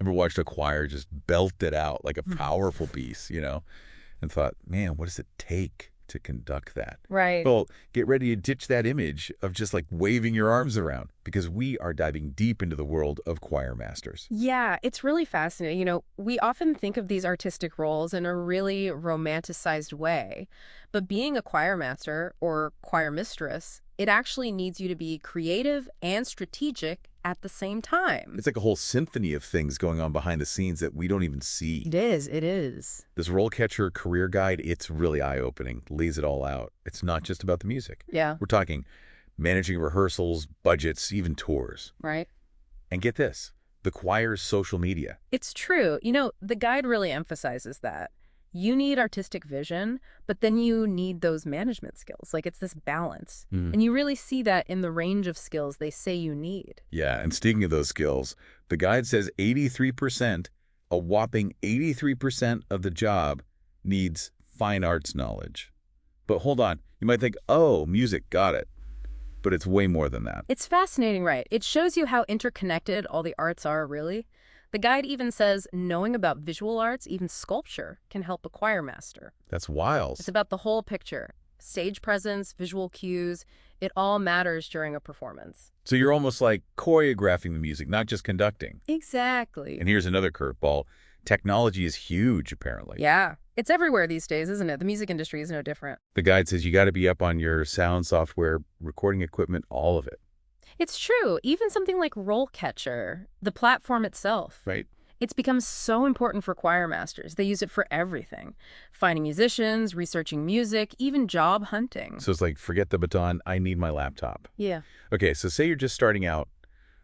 Ever watched a choir just belt it out like a powerful piece, and thought, man, what does it take to conduct that? Right. Well, get ready to ditch that image of just like waving your arms around because we are diving deep into the world of choir masters. Yeah, it's really fascinating. We often think of these artistic roles in a really romanticized way, but being a choir master or choir mistress, it actually needs you to be creative and strategic at the same time. It's like a whole symphony of things going on behind the scenes that we don't even see. It is, it is. This RoleCatcher career guide, it's really eye-opening, lays it all out. It's not just about the music. Yeah, We're talking managing rehearsals, budgets, even tours. right. And get this, the choir's social media. It's true. The guide really emphasizes that. You need artistic vision, but then you need those management skills. Like it's this balance. And you really see that in the range of skills they say you need. Yeah, and speaking of those skills, the guide says 83%, a whopping 83% of the job needs fine arts knowledge. But hold on, you might think, oh, music, got it. But it's way more than that. It's fascinating, right? It shows you how interconnected all the arts are, really. The guide even says knowing about visual arts, even sculpture, can help a choir master. That's wild. It's about the whole picture. Stage presence, visual cues, it all matters during a performance. So you're almost like choreographing the music, not just conducting. Exactly. And here's another curveball. Technology is huge, apparently. Yeah. It's everywhere these days, isn't it? The music industry is no different. The guide says you got to be up on your sound software, recording equipment, all of it. It's true. Even something like RoleCatcher, the platform itself. Right. It's become so important for choir masters. They use it for everything. Finding musicians, researching music, even job hunting. So it's like, forget the baton, I need my laptop. Yeah. Okay, so say you're just starting out.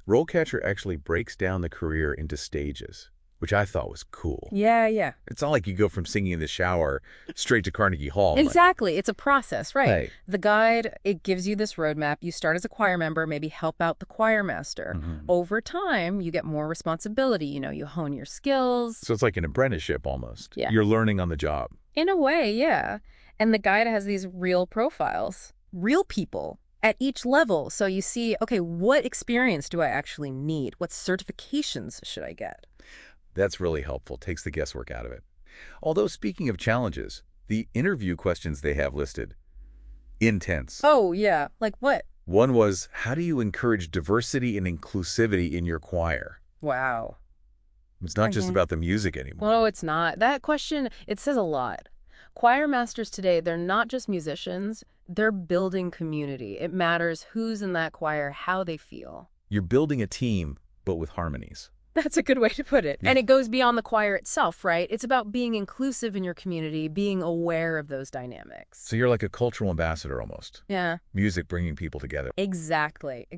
RoleCatcher actually breaks down the career into stages, which I thought was cool. Yeah. It's not like you go from singing in the shower straight to Carnegie Hall. Exactly. It's a process, right? Right. The guide, it gives you this roadmap. You start as a choir member, maybe help out the choir master. Over time, you get more responsibility. You hone your skills. So it's like an apprenticeship almost. Yeah. You're learning on the job. In a way, yeah. And the guide has these real profiles, real people at each level. So you see, okay, what experience do I actually need? What certifications should I get? That's really helpful. Takes the guesswork out of it. Although speaking of challenges, the interview questions they have listed, intense. Oh, yeah. Like what? One was, how do you encourage diversity and inclusivity in your choir? Wow. It's not just about the music anymore. No, it's not. That question, it says a lot. Choir masters today, they're not just musicians, they're building community. It matters who's in that choir, how they feel. You're building a team, but with harmonies. That's a good way to put it. Yeah. And it goes beyond the choir itself, right? It's about being inclusive in your community, being aware of those dynamics. So you're like a cultural ambassador almost. Yeah. Music bringing people together. Exactly.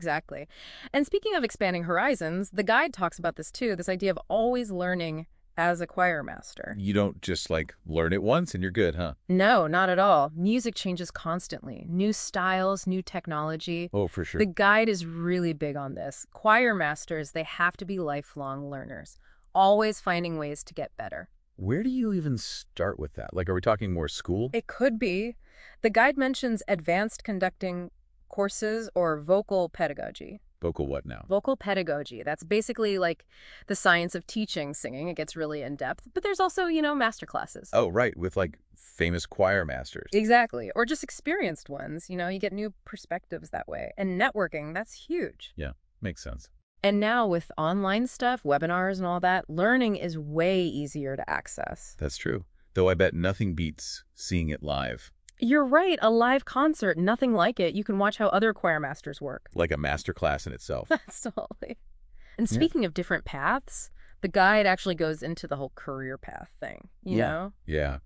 And speaking of expanding horizons, the guide talks about this too, this idea of always learning as a choir master. You don't just like learn it once and you're good, huh? No, not at all. Music changes constantly. New styles, new technology. Oh, for sure. The guide is really big on this. Choir masters, they have to be lifelong learners, always finding ways to get better. Where do you even start with that? Like, are we talking more school? It could be. The guide mentions advanced conducting courses or vocal pedagogy. Vocal what now? Vocal pedagogy. That's basically like the science of teaching singing. It gets really in-depth. But there's also, master classes. Oh, right, with like famous choir masters. Exactly. Or just experienced ones. You get new perspectives that way. And networking, that's huge. Yeah, makes sense. And now with online stuff, webinars and all that, learning is way easier to access. That's true. Though I bet nothing beats seeing it live. You're right. A live concert, nothing like it. You can watch how other choir masters work. Like a master class in itself. Absolutely. And speaking of different paths, the guide actually goes into the whole career path thing, you know? Yeah.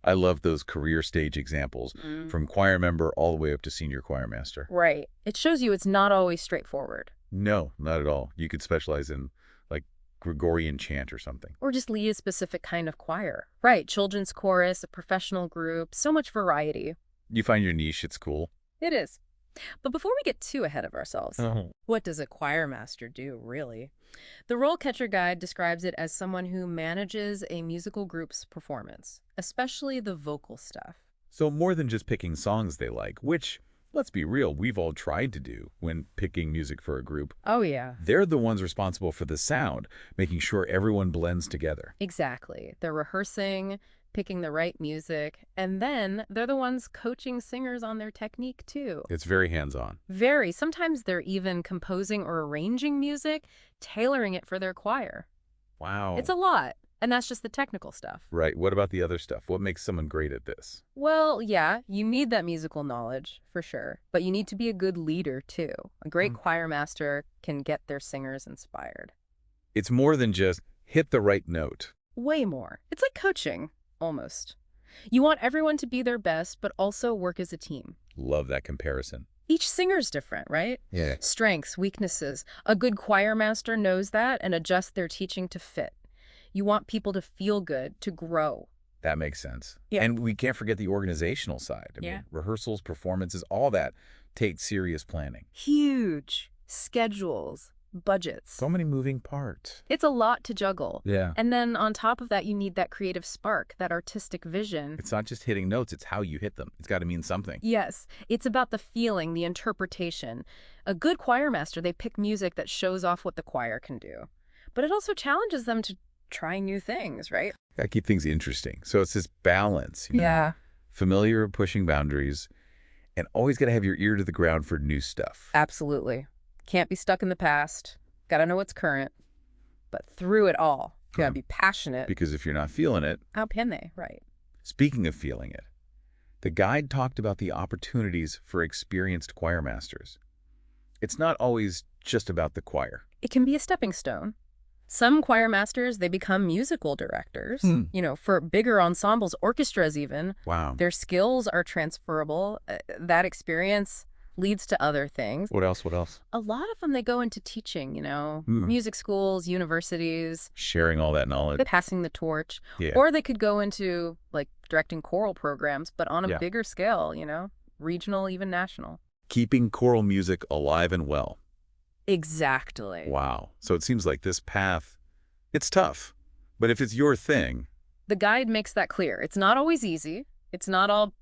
I love those career stage examples, from choir member all the way up to senior choir master. Right. It shows you it's not always straightforward. No, not at all. You could specialize in like Gregorian chant or something. Or just lead a specific kind of choir. Right. Children's chorus, a professional group, so much variety. You find your niche, it's cool. It is. But before we get too ahead of ourselves, what does a choir master do, really? The RoleCatcher Guide describes it as someone who manages a musical group's performance, especially the vocal stuff. So more than just picking songs they like, which let's be real, we've all tried to do when picking music for a group. Oh, yeah. They're the ones responsible for the sound, making sure everyone blends together. Exactly. They're rehearsing, picking the right music, and then they're the ones coaching singers on their technique, too. It's very hands-on. Very. Sometimes they're even composing or arranging music, tailoring it for their choir. Wow. It's a lot, and that's just the technical stuff. Right. What about the other stuff? What makes someone great at this? Well, yeah, you need that musical knowledge, for sure, but you need to be a good leader, too. A great choir master can get their singers inspired. It's more than just hit the right note. Way more. It's like coaching, almost. You want everyone to be their best, but also work as a team. Love that comparison. Each singer's different, right? Yeah. Strengths, weaknesses. A good choir master knows that and adjusts their teaching to fit. You want people to feel good, to grow. That makes sense. Yeah. And we can't forget the organizational side. I mean, rehearsals, performances, all that takes serious planning. Huge. Schedules, budgets. So many moving parts. It's a lot to juggle. Yeah. And then on top of that, you need that creative spark, that artistic vision. It's not just hitting notes, it's how you hit them. It's got to mean something. Yes, it's about the feeling, the interpretation. A good choir master, they pick music that shows off what the choir can do. But it also challenges them to try new things, right? Got to keep things interesting. So it's this balance. You know? Yeah. Familiar, pushing boundaries, and always got to have your ear to the ground for new stuff. Absolutely. Can't be stuck in the past. Got to know what's current. But through it all, you got to be passionate. Because if you're not feeling it... How can they? Right. Speaking of feeling it, the guide talked about the opportunities for experienced choir masters. It's not always just about the choir. It can be a stepping stone. Some choir masters, they become musical directors, for bigger ensembles, orchestras even. Wow. Their skills are transferable. That experience leads to other things. What else? What else? A lot of them, they go into teaching, music schools, universities. Sharing all that knowledge. Passing the torch. Yeah. Or they could go into, like, directing choral programs, but on a bigger scale, regional, even national. Keeping choral music alive and well. Exactly. Wow. So it seems like this path, it's tough. But if it's your thing... The guide makes that clear. It's not always easy. It's not all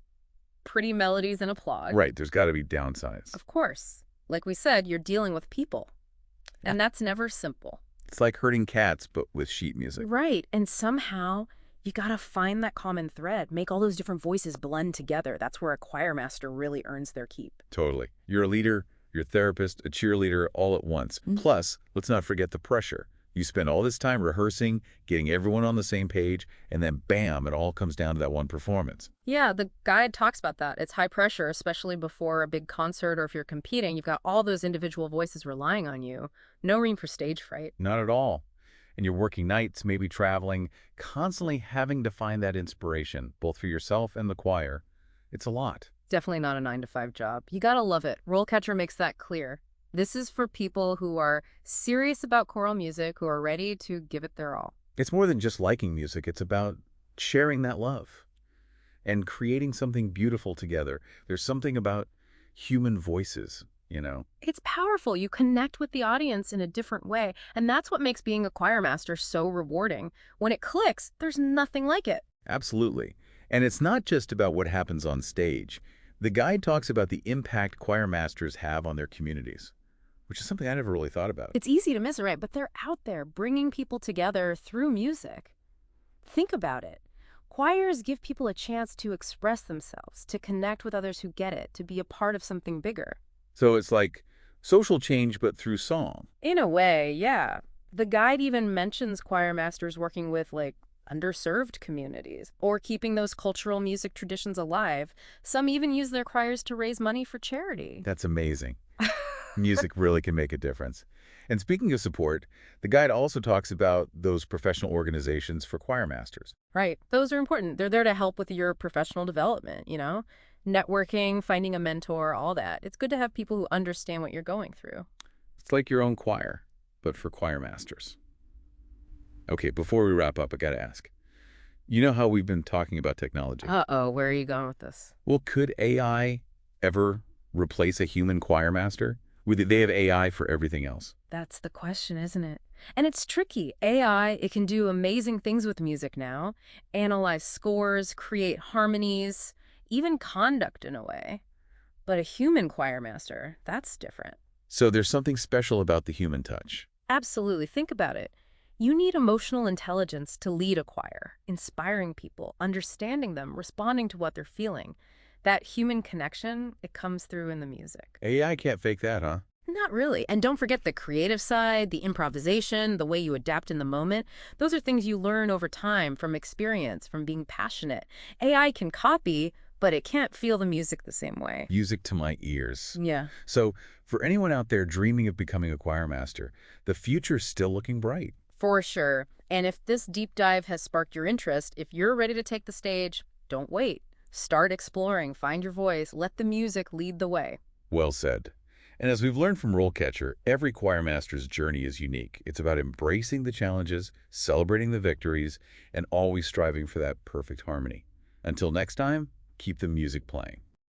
pretty melodies and applause. Right. There's got to be downsides. Of course. Like we said, you're dealing with people. And that's never simple. It's like herding cats, but with sheet music. Right. And somehow, you got to find that common thread. Make all those different voices blend together. That's where a choir master really earns their keep. Totally. You're a leader, you're a therapist, a cheerleader, all at once. Plus, let's not forget the pressure. You spend all this time rehearsing, getting everyone on the same page, and then bam, it all comes down to that one performance. Yeah, the guide talks about that. It's high pressure, especially before a big concert or if you're competing. You've got all those individual voices relying on you. No room for stage fright. Not at all. And you're working nights, maybe traveling, constantly having to find that inspiration, both for yourself and the choir. It's a lot. Definitely not a 9-to-5 job. You gotta love it. RoleCatcher makes that clear. This is for people who are serious about choral music, who are ready to give it their all. It's more than just liking music. It's about sharing that love and creating something beautiful together. There's something about human voices, It's powerful. You connect with the audience in a different way, and that's what makes being a choir master so rewarding. When it clicks, there's nothing like it. Absolutely. And it's not just about what happens on stage. The guide talks about the impact choir masters have on their communities, which is something I never really thought about. It's easy to miss, right? But they're out there bringing people together through music. Think about it. Choirs give people a chance to express themselves, to connect with others who get it, to be a part of something bigger. So it's like social change, but through song. In a way, yeah. The guide even mentions choir masters working with, underserved communities, or keeping those cultural music traditions alive. Some even use their choirs to raise money for charity. That's amazing. Music really can make a difference. And speaking of support, the guide also talks about those professional organizations for choir masters. Right. Those are important. They're there to help with your professional development, networking, finding a mentor, all that. It's good to have people who understand what you're going through. It's like your own choir, but for choir masters. Okay, before we wrap up, I got to ask. You know how we've been talking about technology? Uh-oh, where are you going with this? Well, could AI ever replace a human choir master? They have AI for everything else. That's the question, isn't it? And it's tricky. AI, it can do amazing things with music now. Analyze scores, create harmonies, even conduct in a way. But a human choir master, that's different. So there's something special about the human touch. Absolutely. Think about it. You need emotional intelligence to lead a choir, inspiring people, understanding them, responding to what they're feeling. That human connection, it comes through in the music. AI can't fake that, huh? Not really. And don't forget the creative side, the improvisation, the way you adapt in the moment. Those are things you learn over time from experience, from being passionate. AI can copy, but it can't feel the music the same way. Music to my ears. Yeah. So for anyone out there dreaming of becoming a choir master, the future's still looking bright. For sure. And if this deep dive has sparked your interest, if you're ready to take the stage, don't wait. Start exploring, find your voice, let the music lead the way. Well said. And as we've learned from RoleCatcher, every choir master's journey is unique. It's about embracing the challenges, celebrating the victories, and always striving for that perfect harmony. Until next time, keep the music playing.